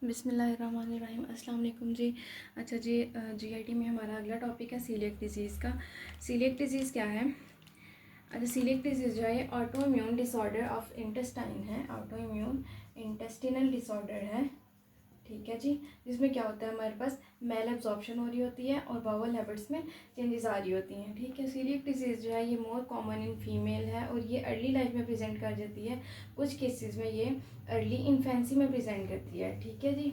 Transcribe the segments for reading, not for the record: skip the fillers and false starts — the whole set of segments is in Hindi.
बिस्मिल्लाहिर्रहमानिर्रहीम। अस्सलाम वालेकुम जी। अच्छा जी, जीआईटी में हमारा अगला टॉपिक है सीलिएक डिजीज़ का। सीलिएक डिजीज़ क्या है? अच्छा, सीलिएक डिजीज़ जो है ये auto immune disorder of intestine है, ऑटो इम्यून इंटेस्टिनल डिसऑर्डर है, ठीक है जी। जिसमें क्या होता है, हमारे पास मेल एब्जॉर्प्शन हो रही होती है और बाउल हैबिट्स में चेंजेस आ रही होती हैं, ठीक है। सीलिएक डिजीज़ जो है ये मोर कॉमन इन फीमेल है और ये अर्ली लाइफ में प्रेजेंट कर जाती है। कुछ केसेस में ये अर्ली इन्फेंसी में प्रेजेंट करती है, ठीक है जी।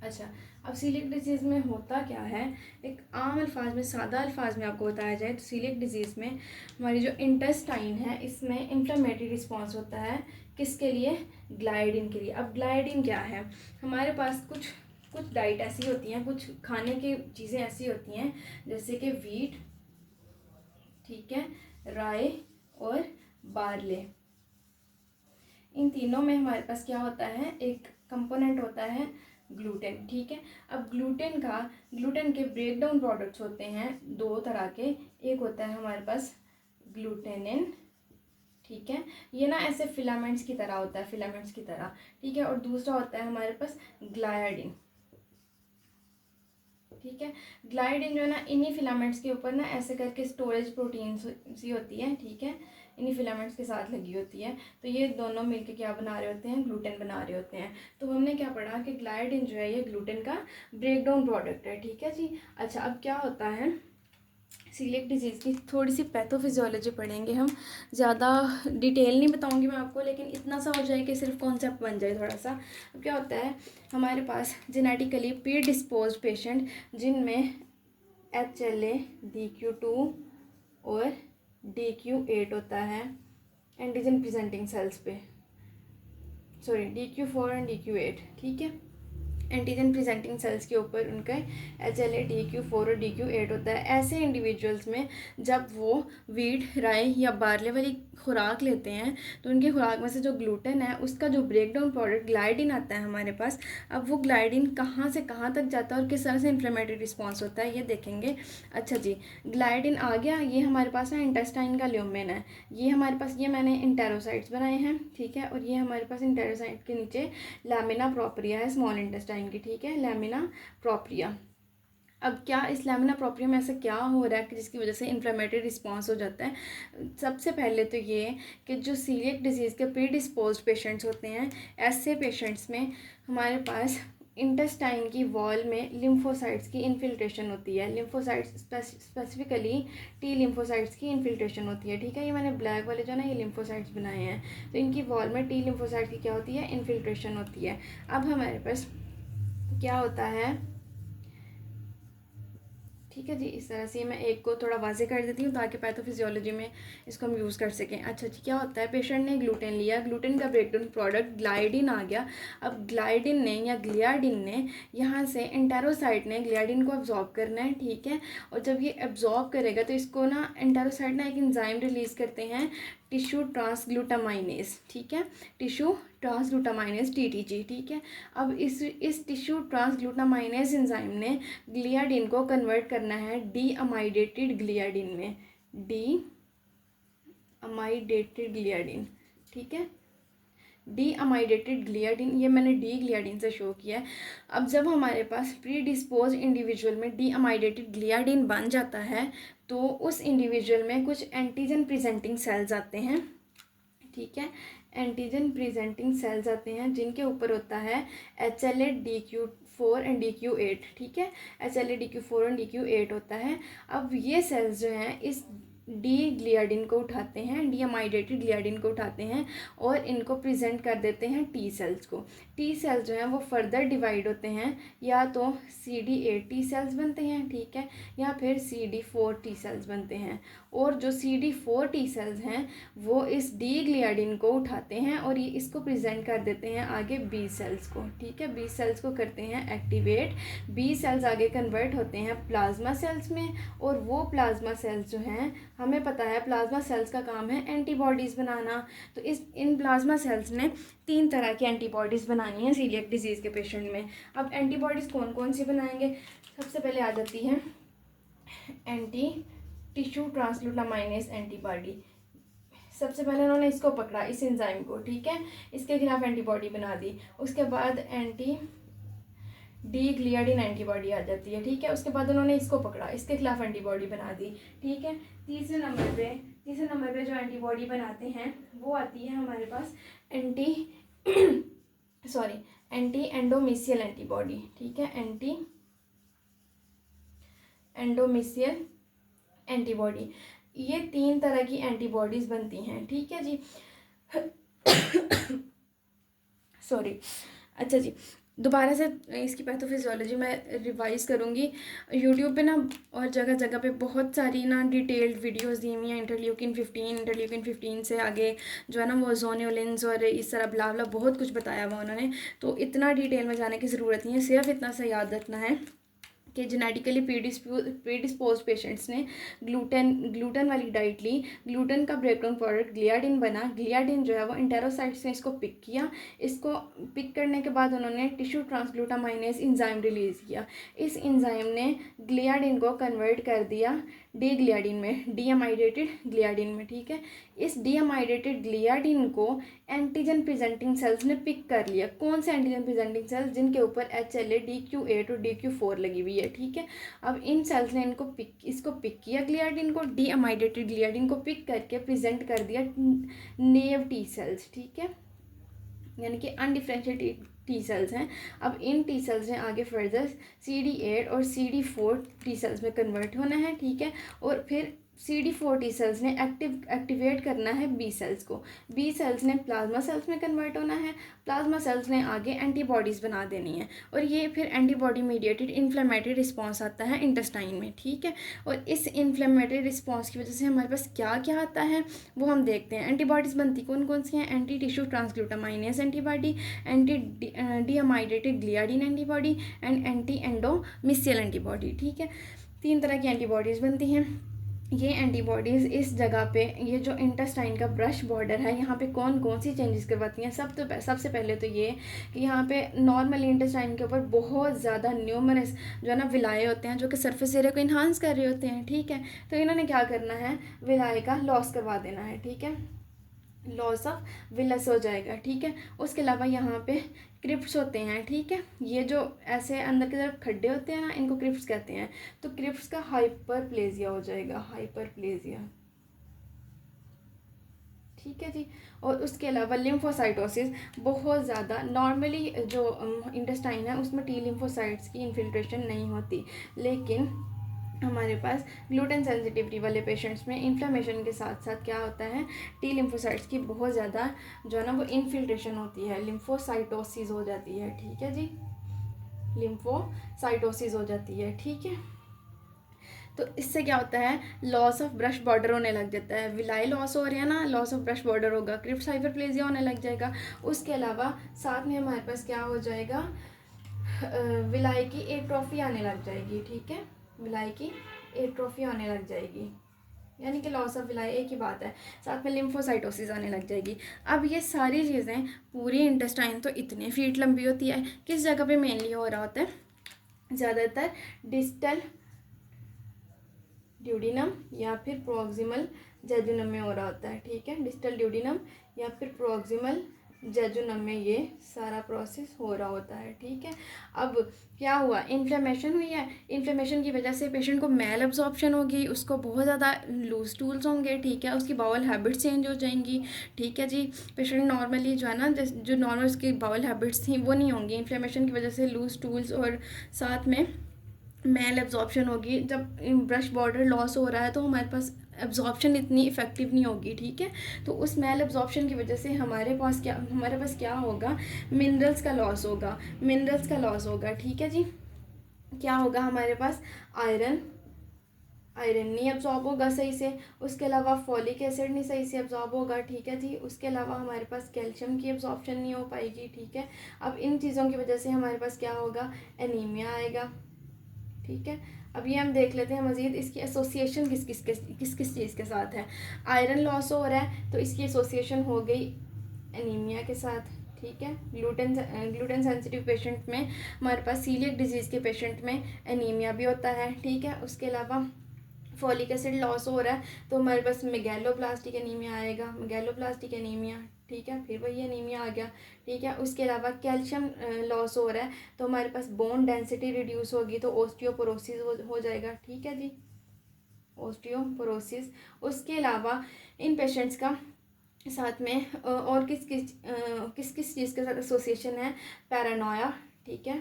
अच्छा, अब सीलिएक डिजीज़ में होता क्या है, एक आम अल्फाज में, सादा अल्फाज में आपको बताया जाए तो सीलिएक डिजीज़ में हमारी जो इंटेस्टाइन है इसमें इन्फ्लेमेटरी रिस्पॉन्स होता है। किसके लिए? ग्लाइडिन के लिए। अब ग्लाइडिन क्या है? हमारे पास कुछ डाइट ऐसी होती हैं, कुछ खाने की चीज़ें ऐसी होती हैं जैसे कि वीट, ठीक है, राई और बार्ले। इन तीनों में हमारे पास क्या होता है, एक कंपोनेंट होता है ग्लूटेन, ठीक है। अब ग्लूटेन के ब्रेक डाउन प्रोडक्ट्स होते हैं दो तरह के। एक होता है हमारे पास ग्लूटेनिन, ठीक है, ये ना ऐसे फिलामेंट्स की तरह होता है, फिलामेंट्स की तरह, ठीक है। और दूसरा होता है हमारे पास ग्लाइडिन, ठीक है। ग्लाइडिन जो है ना इन्हीं फिलामेंट्स के ऊपर ना ऐसे करके स्टोरेज प्रोटीन सी होती है, ठीक है, इन्हीं फिलामेंट्स के साथ लगी होती है। तो ये दोनों मिलके क्या बना रहे होते हैं, ग्लूटेन बना रहे होते हैं। तो हमने क्या पढ़ा कि ग्लाइडिन जो है ये ग्लूटेन का ब्रेक डाउन प्रोडक्ट है, ठीक है जी। अच्छा, अब क्या होता है, सीलिएक डिजीज़ की थोड़ी सी पैथोफिजियोलॉजी पढ़ेंगे हम। ज़्यादा डिटेल नहीं बताऊंगी मैं आपको, लेकिन इतना सा हो जाए कि सिर्फ कॉन्सेप्ट बन जाए थोड़ा सा। अब क्या होता है, हमारे पास जेनेटिकली प्री डिस्पोज पेशेंट जिनमें HLA DQ2 और DQ8 होता है एंटीजन प्रेजेंटिंग सेल्स पे, सॉरी DQ4 एंड DQ8, ठीक है। एंटीजन प्रेजेंटिंग सेल्स के ऊपर उनका HLA DQ4 और DQ8 होता है। ऐसे इंडिविजुअल्स में जब वो वीट, राई या बार्ले वाली खुराक लेते हैं तो उनकी खुराक में से जो ग्लूटेन है उसका जो ब्रेक डाउन प्रोडक्ट ग्लाइडिन आता है हमारे पास। अब वो ग्लाइडिन कहाँ से कहाँ तक जाता है और किस तरह से इन्फ्लेमेटरी रिस्पॉन्स होता है ये देखेंगे। अच्छा जी, ग्लाइडिन आ गया, ये हमारे पास ना इंटेस्टाइन का ल्यूमेन है। ये हमारे पास, ये मैंने इंटेरोसाइट्स बनाए हैं, ठीक है। और ये हमारे पास इंटेरोसाइट के नीचे लैमिना प्रोप्रिया है स्मॉल इंटेस्टाइन की, ठीक है, लैमिना प्रोप्रिया। अब क्या इस लैमिना प्रोप्रिया में ऐसा क्या हो रहा है कि जिसकी वजह से इन्फ्लेमेटरी रिस्पॉन्स हो जाता है? सबसे पहले तो ये कि जो सीलिएक डिजीज़ के प्री डिस्पोज पेशेंट्स होते हैं, ऐसे पेशेंट्स में हमारे पास इंटेस्टाइन की वॉल में लिम्फोसाइट्स की इन्फिल्ट्रेशन होती है। लिम्फोसाइट्स स्पेसिफिकली टी लिम्फोसाइट्स की इन्फिल्ट्रेशन होती है, ठीक है। ये मैंने ब्लैक वाले जो ना ये लिम्फोसाइट्स बनाए हैं, तो इनकी वॉल में टी लिम्फोसाइट्स की क्या होती है, इन्फिल्ट्रेशन होती है। अब हमारे पास क्या होता है, ठीक है जी, इस तरह से मैं एक को थोड़ा वाजे कर देती हूँ ताकि पैथोफिजियोलॉजी में इसको हम यूज़ कर सकें। अच्छा जी, क्या होता है, पेशेंट ने ग्लूटेन लिया, ग्लूटेन का ब्रेकडाउन प्रोडक्ट ग्लाइडिन आ गया। अब ग्लाइडिन ने या ग्लियाडिन ने यहाँ से एंटेरोसाइट ने ग्लियाडिन को अब्जॉर्ब करना है, ठीक है। और जब ये अब्जॉर्ब करेगा तो इसको ना एंटेरोसाइट ना एक एंजाइम रिलीज़ करते हैं, टिश्यू ट्रांसग्लूटामाइनेज, ठीक है, टिश्यू ट्रांसग्लूटामाइनेज TTG, ठीक है। अब इस टिश्यू ट्रांसग्लूटामाइनेज एंजाइम ने ग्लियाडिन को कन्वर्ट करना है डी अमाइडेटेड ग्लियाडिन में, डी अमाइडेटेड ग्लियाडिन, ठीक है, डी अमाइडेटेड ग्लियाडिन, ये मैंने डी ग्लियाडिन से शो किया है। अब जब हमारे पास प्री डिस्पोज इंडिविजुअल में डी अमाइडेटेड ग्लियाडिन बन जाता है तो उस इंडिविजुअल में कुछ एंटीजन प्रेजेंटिंग सेल्स आते हैं, ठीक है, एंटीजन प्रेजेंटिंग सेल्स आते हैं जिनके ऊपर होता है HLA DQ4 एंड DQ8, ठीक है, HLA DQ4 एंड DQ8 होता है। अब ये सेल्स जो हैं इस डी ग्लियाडिन को उठाते हैं, डी अमाइडेटेड ग्लियाडिन को उठाते हैं और इनको प्रेजेंट कर देते हैं टी सेल्स को। टी सेल्स जो हैं वो फर्दर डिवाइड होते हैं, या तो CD8 टी सेल्स बनते हैं, ठीक है, या फिर CD4 टी सेल्स बनते हैं। और जो CD4 टी सेल्स हैं वो इस डी ग्लियाडिन को उठाते हैं और ये इसको प्रेजेंट कर देते हैं आगे बी सेल्स को, ठीक है, बी सेल्स को करते हैं एक्टिवेट। बी सेल्स आगे कन्वर्ट होते हैं प्लाज्मा सेल्स में और वो प्लाज्मा सेल्स जो हैं, हमें पता है प्लाज्मा सेल्स का काम है एंटीबॉडीज़ बनाना। तो इन प्लाज्मा सेल्स ने 3 तरह की एंटीबॉडीज़ बनानी है सीलिएक डिजीज़ के पेशेंट में। अब एंटीबॉडीज़ कौन कौन सी बनाएंगे, सबसे पहले आ जाती है एंटी टिश्यू ट्रांसग्लूटामाइनेज एंटीबॉडी, सबसे पहले उन्होंने इसको पकड़ा, इस एंजाइम को, ठीक है, इसके खिलाफ एंटीबॉडी बना दी। उसके बाद एंटी डी ग्लियाडिन एंटीबॉडी आ जाती है, ठीक है। उसके बाद उन्होंने इसको पकड़ा, इसके खिलाफ एंटीबॉडी बना दी, ठीक है। तीसरे नंबर पे जो एंटीबॉडी बनाते हैं वो आती है हमारे पास एंटी एंडोमिसियल एंटीबॉडी, ठीक है, एंटी एंडोमिसियल एंटीबॉडी। ये 3 तरह की एंटीबॉडीज़ बनती हैं, ठीक है जी। सॉरी, अच्छा जी, दोबारा से इसकी पैथोफिजियोलॉजी मैं रिवाइज़ करूँगी। यूट्यूब पे ना और जगह जगह पे बहुत सारी ना डिटेल्ड वीडियोस दी हुई हैं, इंटरल्यूकिन 15 से आगे जो है ना वो जोनियोलिन्स और इस तरह ब्ला ब्ला बहुत कुछ बताया हुआ उन्होंने। तो इतना डिटेल में जाने की ज़रूरत नहीं है, सिर्फ इतना सा याद रखना है कि जेनेटिकली प्रीडिस्पोज पेशेंट्स ने ग्लूटेन वाली डाइट ली, ग्लूटेन का ब्रेकडाउन प्रोडक्ट ग्लियाडिन बना, ग्लियाडिन जो है वो इंटेरोसाइट्स ने इसको पिक किया, इसको पिक करने के बाद उन्होंने टिश्यू ट्रांसग्लूटामाइनेज इंजाइम रिलीज़ किया। इस इंजाइम ने ग्लियाडिन को कन्वर्ट कर दिया डी ग्लियाडिन में, डीएमाइडेटेड ग्लियाडिन में, ठीक है। इस डीएमाइडेटेड ग्लियाडिन को एंटीजन प्रेजेंटिंग सेल्स ने पिक कर लिया। कौन से एंटीजन प्रेजेंटिंग सेल्स? जिनके ऊपर HLA, DQ8 और DQ4 लगी हुई है, ठीक है। अब इन सेल्स ने इसको पिक किया ग्लियाडिन को, डीएमाइडेटेड ग्लियाडिन को पिक करके प्रेजेंट कर दिया नेव टी सेल्स, ठीक है, यानी कि अनडिफरेंशिएटेड टी सेल्स हैं। अब इन टी सेल्स ने आगे फर्दर CD8 और CD4 टी सेल्स में कन्वर्ट होना है, ठीक है। और फिर CD4 टी सेल्स ने एक्टिवेट करना है बी सेल्स को, बी सेल्स ने प्लाज्मा सेल्स में कन्वर्ट होना है, प्लाज्मा सेल्स ने आगे एंटीबॉडीज़ बना देनी है, और ये फिर एंटीबॉडी मीडिएटेड इन्फ्लेमेटरी रिस्पॉन्स आता है इंटेस्टाइन में, ठीक है। और इस इन्फ्लेमेटरी रिस्पॉन्स की वजह से हमारे पास क्या क्या आता है वो हम देखते हैं। एंटीबॉडीज़ बनती कौन कौन सी हैं? Anti tissue transglutaminase antibody, anti deamidated gliadin antibody and anti endomysial antibody, ठीक है। 3 तरह की एंटीबॉडीज़ बनती हैं। ये एंटीबॉडीज़ इस जगह पे, ये जो इंटेस्टाइन का ब्रश बॉर्डर है, यहाँ पे कौन कौन सी चेंजेस करवाती हैं? सबसे पहले तो ये कि यहाँ पे नॉर्मली इंटेस्टाइन के ऊपर बहुत ज़्यादा न्यूमरस जो है ना विलाए होते हैं, जो कि सरफेस एरिया को इन्हांस कर रहे होते हैं, ठीक है। तो इन्होंने क्या करना है? विलाए का लॉस करवा देना है, ठीक है, लॉस ऑफ विलस हो जाएगा, ठीक है। उसके अलावा यहाँ पे क्रिप्ट्स होते हैं, ठीक है, ये जो ऐसे अंदर की तरफ खड्डे होते हैं ना, इनको क्रिप्ट्स कहते हैं। तो क्रिप्ट्स का हाइपरप्लेजिया हो जाएगा, हाइपरप्लेजिया, ठीक है जी। और उसके अलावा लिम्फोसाइटोसिस बहुत ज़्यादा, नॉर्मली जो इंटेस्टाइन है उसमें टी लिम्फोसाइट्स की इन्फिल्ट्रेशन नहीं होती, लेकिन हमारे पास ग्लूटेन सेंसिटिविटी वाले पेशेंट्स में इन्फ्लेमेशन के साथ साथ क्या होता है? टी लिम्फोसाइट्स की बहुत ज़्यादा जो है ना वो इन्फिल्ट्रेशन होती है, लिम्फोसाइटोसिस हो जाती है, ठीक है जी, लिम्फोसाइटोसिस हो जाती है, ठीक है। तो इससे क्या होता है? लॉस ऑफ ब्रश बॉर्डर होने लग जाता है, विलाई लॉस हो रहा है ना, लॉस ऑफ ब्रश बॉर्डर होगा, क्रिप्स हाइपरप्लेजिया होने लग जाएगा। उसके अलावा साथ में हमारे पास क्या हो जाएगा? विलाई की एट्रोफी आने लग जाएगी, ठीक है, विलाई की एट्रोफी आने लग जाएगी, यानी कि लॉस ऑफ विलाई एक ही बात है, साथ में लिम्फोसाइटोसिस आने लग जाएगी। अब ये सारी चीज़ें, पूरी इंटेस्टाइन तो इतने फीट लंबी होती है, किस जगह पे मेनली हो रहा होता है? ज़्यादातर डिस्टल ड्यूडिनम या फिर प्रोक्सिमल जेजुनम में हो रहा होता है, ठीक है, डिस्टल ड्यूडिनम या फिर प्रोक्सिमल जेजुनम में ये सारा प्रोसेस हो रहा होता है, ठीक है। अब क्या हुआ? इन्फ्लेमेशन हुई है, इन्फ्लेमेशन की वजह से पेशेंट को मेल एब्जॉर्प्शन होगी, उसको बहुत ज़्यादा लूज टूल्स होंगे, ठीक है, उसकी बाउल हैबिट्स चेंज हो जाएंगी, ठीक है जी। पेशेंट नॉर्मली जो है ना, जो नॉर्मल उसकी बाउल हैबिट्स थी वो नहीं होंगी, इन्फ्लेमेशन की वजह से लूज टूल्स और साथ में मेल एब्जॉर्प्शन होगी। जब ब्रश बॉर्डर लॉस हो रहा है तो हमारे पास एब्जॉर्प्शन इतनी इफ़ेक्टिव नहीं होगी, ठीक है। तो उस मेल एब्जॉर्प्शन की वजह से हमारे पास क्या होगा? मिनरल्स का लॉस होगा, ठीक है जी। क्या होगा हमारे पास? आयरन नहीं एब्जॉर्ब होगा सही से, उसके अलावा फॉलिक एसिड नहीं सही से एब्जॉर्ब होगा, ठीक है जी। उसके अलावा हमारे पास कैल्शियम की एब्जॉर्प्शन नहीं हो पाएगी, ठीक है। अब इन चीज़ों की वजह से हमारे पास क्या होगा? एनीमिया आएगा, ठीक है। अब ये हम देख लेते हैं मज़ीद, इसकी एसोसिएशन किस किस चीज़ के साथ है। आयरन लॉस हो रहा है तो इसकी एसोसिएशन हो गई एनीमिया के साथ, ठीक है। ग्लूटेन सेंसिटिव पेशेंट में, हमारे पास सीलियक डिजीज़ के पेशेंट में एनीमिया भी होता है, ठीक है। उसके अलावा फॉलिक एसिड लॉस हो रहा है तो हमारे पास मेगैलोब्लास्टिक एनीमिया आएगा, मेगैलोब्लास्टिक एनीमिया, ठीक है, फिर वही एनीमिया आ गया, ठीक है। उसके अलावा कैल्शियम लॉस हो रहा है तो हमारे पास बोन डेंसिटी रिड्यूस होगी तो ओस्टियोपोरोसिस हो जाएगा, ठीक है जी, ओस्टियोपोरोसिस। उसके अलावा इन पेशेंट्स का साथ में और किस किस चीज़ के साथ एसोसिएशन है, पैरानोया, ठीक है,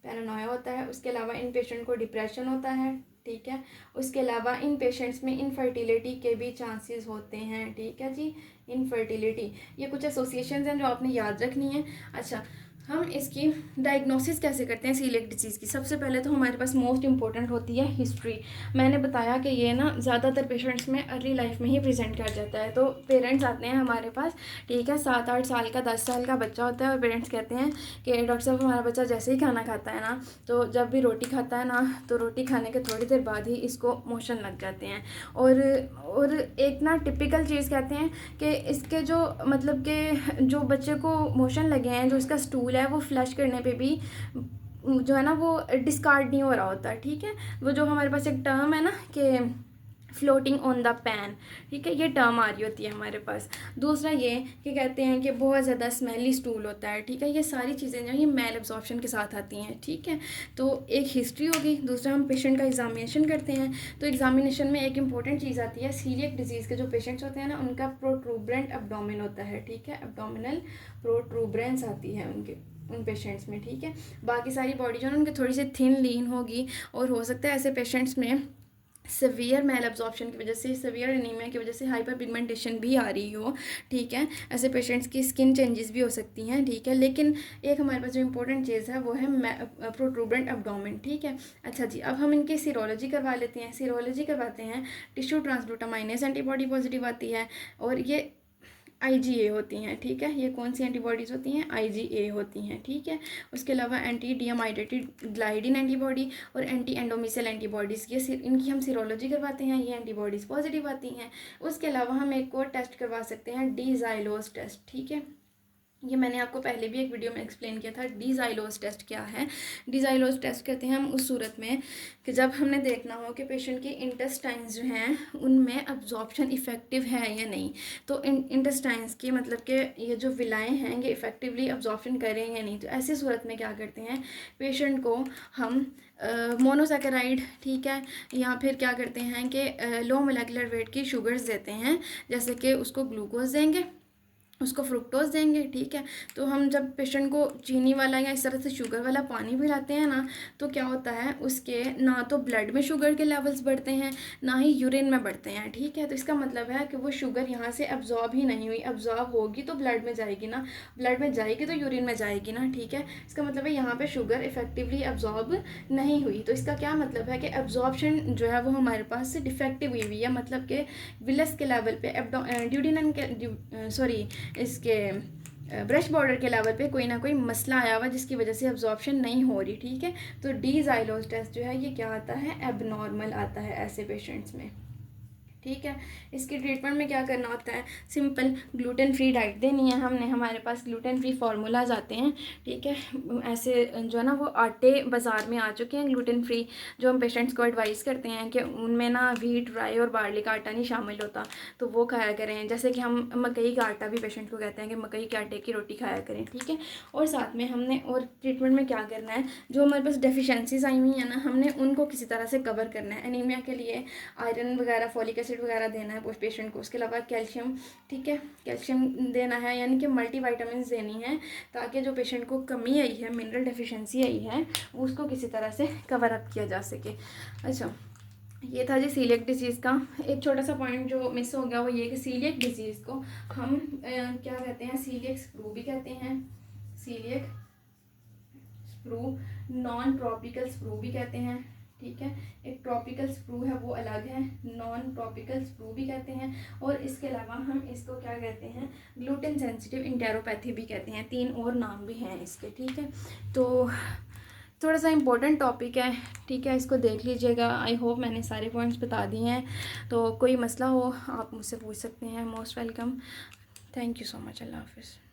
पैरानोया होता है। उसके अलावा इन पेशेंट को डिप्रेशन होता है, ठीक है। उसके अलावा इन पेशेंट्स में इनफर्टिलिटी के भी चांसेस होते हैं, ठीक है जी, इनफर्टिलिटी। ये कुछ एसोसिएशंस हैं जो आपने याद रखनी है। अच्छा, हम इसकी डायग्नोसिस कैसे करते हैं सीलिएक डिजीज़ की? सबसे पहले तो हमारे पास मोस्ट इंपॉर्टेंट होती है हिस्ट्री। मैंने बताया कि ये ना ज़्यादातर पेशेंट्स में अर्ली लाइफ में ही प्रेजेंट कर जाता है। तो पेरेंट्स आते हैं हमारे पास, ठीक है, 7-8 साल का 10 साल का बच्चा होता है और पेरेंट्स कहते हैं कि डॉक्टर साहब हमारा बच्चा जैसे ही खाना खाता है ना, तो जब भी रोटी खाता है ना, तो रोटी खाने के थोड़ी देर बाद ही इसको मोशन लग जाते हैं। और एक ना टिपिकल चीज़ कहते हैं कि इसके जो मतलब कि जो बच्चे को मोशन लगे हैं, जो इसका स्टूल है वो फ्लश करने पे भी जो है ना वो डिस्कार्ड नहीं हो रहा होता, ठीक है। वो जो हमारे पास एक टर्म है ना कि फ्लोटिंग ऑन द पैन, ठीक है, ये टर्म आ रही होती है हमारे पास। दूसरा ये कि कहते हैं कि बहुत ज़्यादा स्मेली स्टूल होता है, ठीक है। ये सारी चीज़ें जो ये मेल एब्जॉर्प्शन के साथ आती हैं, ठीक है। तो एक हिस्ट्री होगी, दूसरा हम पेशेंट का एग्जामिनेशन करते हैं। तो एग्जामिनेशन में एक इंपॉर्टेंट चीज़ आती है, सीलिएक डिजीज़ के जो पेशेंट्स होते हैं ना उनका प्रोट्रूबरेंट एब्डोमेन होता है, ठीक है, एब्डोमिनल प्रोट्रूबरेंस आती है उन पेशेंट्स में, ठीक है। बाकी सारी बॉडी जो है उनकी थोड़ी सी थिन लीन होगी और हो सकता है ऐसे पेशेंट्स में सीवियर मेल एब्जॉर्प्शन की वजह से, सीवियर एनीमिया की वजह से हाइपर पिगमेंटेशन भी आ रही हो, ठीक है। ऐसे पेशेंट्स की स्किन चेंजेस भी हो सकती हैं, ठीक है। लेकिन एक हमारे पास जो इंपॉर्टेंट चीज़ है वो है प्रोट्रूबरेंट एब्डोमेन, ठीक है। अच्छा जी, अब हम इनकी सीरोलॉजी करवा लेते हैं। सीरोलॉजी करवाते हैं, टिश्यू ट्रांसग्लूटामाइनेस एंटीबॉडी पॉजिटिव आती है और ये IgA होती हैं, ठीक है। ये कौन सी एंटीबॉडीज़ होती हैं? IgA होती हैं, ठीक है। उसके अलावा एंटी डियामाइडेटेड ग्लाइडिन एंटीबॉडी और एंटी एंडोमिसल एंटीबॉडीज़, ये इनकी हम सीरोलॉजी करवाते हैं, ये एंटीबॉडीज़ पॉजिटिव आती हैं। उसके अलावा हम एक और टेस्ट करवा सकते हैं, डी-ज़ाइलोस टेस्ट, ठीक है। ये मैंने आपको पहले भी एक वीडियो में एक्सप्लेन किया था। डी-ज़ाइलोस टेस्ट क्या है? डी-ज़ाइलोस टेस्ट कहते हैं हम उस सूरत में कि जब हमने देखना हो कि पेशेंट के इंटेस्टाइन्स जो हैं उनमें अब्जॉर्प्शन इफ़ेक्टिव है या नहीं। तो इंटेस्टाइन्स की मतलब कि ये जो विलाएँ हैं ये इफ़ेक्टिवली अब्जॉर्प्शन करें या नहीं। तो ऐसी सूरत में क्या करते हैं, पेशेंट को हम मोनोसैकेराइड, ठीक है, या फिर क्या करते हैं कि लो मोलेकुलर वेट की शुगर्स देते हैं, जैसे कि उसको ग्लूकोज देंगे, उसको फ्रुक्टोज देंगे, ठीक है। तो हम जब पेशेंट को चीनी वाला या इस तरह से शुगर वाला पानी पिलाते हैं ना, तो क्या होता है, उसके ना तो ब्लड में शुगर के लेवल्स बढ़ते हैं ना ही यूरिन में बढ़ते हैं, ठीक है। तो इसका मतलब है कि वो शुगर यहाँ से अब्जॉर्ब ही नहीं हुई। अब्जॉर्ब होगी तो ब्लड में जाएगी ना, ब्लड में जाएगी तो यूरिन में जाएगी ना, ठीक है। इसका मतलब है यहाँ पर शुगर इफेक्टिवली अब्जॉर्ब नहीं हुई। तो इसका क्या मतलब है कि अब्जॉर्प्शन जो है वो हमारे पास से डिफेक्टिव हुई है, मतलब कि विलस के लेवल पे ड्यूडिनम के सॉरी इसके ब्रश बॉर्डर के लेवल पे कोई ना कोई मसला आया हुआ जिसकी वजह से अब्जॉर्प्शन नहीं हो रही, ठीक है। तो डी-ज़ाइलोस टेस्ट जो है ये क्या आता है, एबनॉर्मल आता है ऐसे पेशेंट्स में, ठीक है। इसकी ट्रीटमेंट में क्या करना होता है, सिंपल ग्लूटेन फ्री डाइट देनी है हमने। हमारे पास ग्लूटेन फ्री फार्मूलाज आते हैं, ठीक है। ऐसे जो है ना वो आटे बाज़ार में आ चुके हैं ग्लूटेन फ्री, जो हम पेशेंट्स को एडवाइस करते हैं कि उनमें ना व्हीट, राई और बार्ली का आटा नहीं शामिल होता, तो वो खाया करें। जैसे कि हम मकई का आटा भी पेशेंट को कहते हैं कि मकई के आटे की रोटी खाया करें, ठीक है। और साथ में हमने और ट्रीटमेंट में क्या करना है, जो हमारे पास डेफिशिएंसीज आई हुई है ना, हमने उनको किसी तरह से कवर करना है। एनीमिया के लिए आयरन वगैरह, फॉलिक एसिड वगैरह देना है उस पेशेंट को। उसके अलावा कैल्शियम, ठीक है, कैल्शियम देना है, यानी कि मल्टीविटामिन देनी है, ताकि जो पेशेंट को कमी आई है, मिनरल डेफिशिएंसी आई है, उसको किसी तरह से कवर अप किया जा सके। अच्छा, ये था जी सीलिएक डिजीज़ का। एक छोटा सा पॉइंट जो मिस हो गया वो ये कि सीलिएक डिजीज़ को हम क्या कहते हैं, सीलिएक स्प्रू भी कहते हैं, celiac sprue, non tropical sprue भी कहते हैं, ठीक है। एक ट्रॉपिकल स्प्रू है वो अलग है, नॉन ट्रॉपिकल स्प्रू भी कहते हैं। और इसके अलावा हम इसको क्या कहते हैं, ग्लूटेन सेंसिटिव इंटेरोपैथी भी कहते हैं। 3 और नाम भी हैं इसके, ठीक है। तो थोड़ा सा इम्पोर्टेंट टॉपिक है, ठीक है, इसको देख लीजिएगा। आई होप मैंने सारे पॉइंट्स बता दिए हैं। तो कोई मसला हो आप मुझसे पूछ सकते हैं, most welcome. Thank you so much. अल्लाह हाफिज़।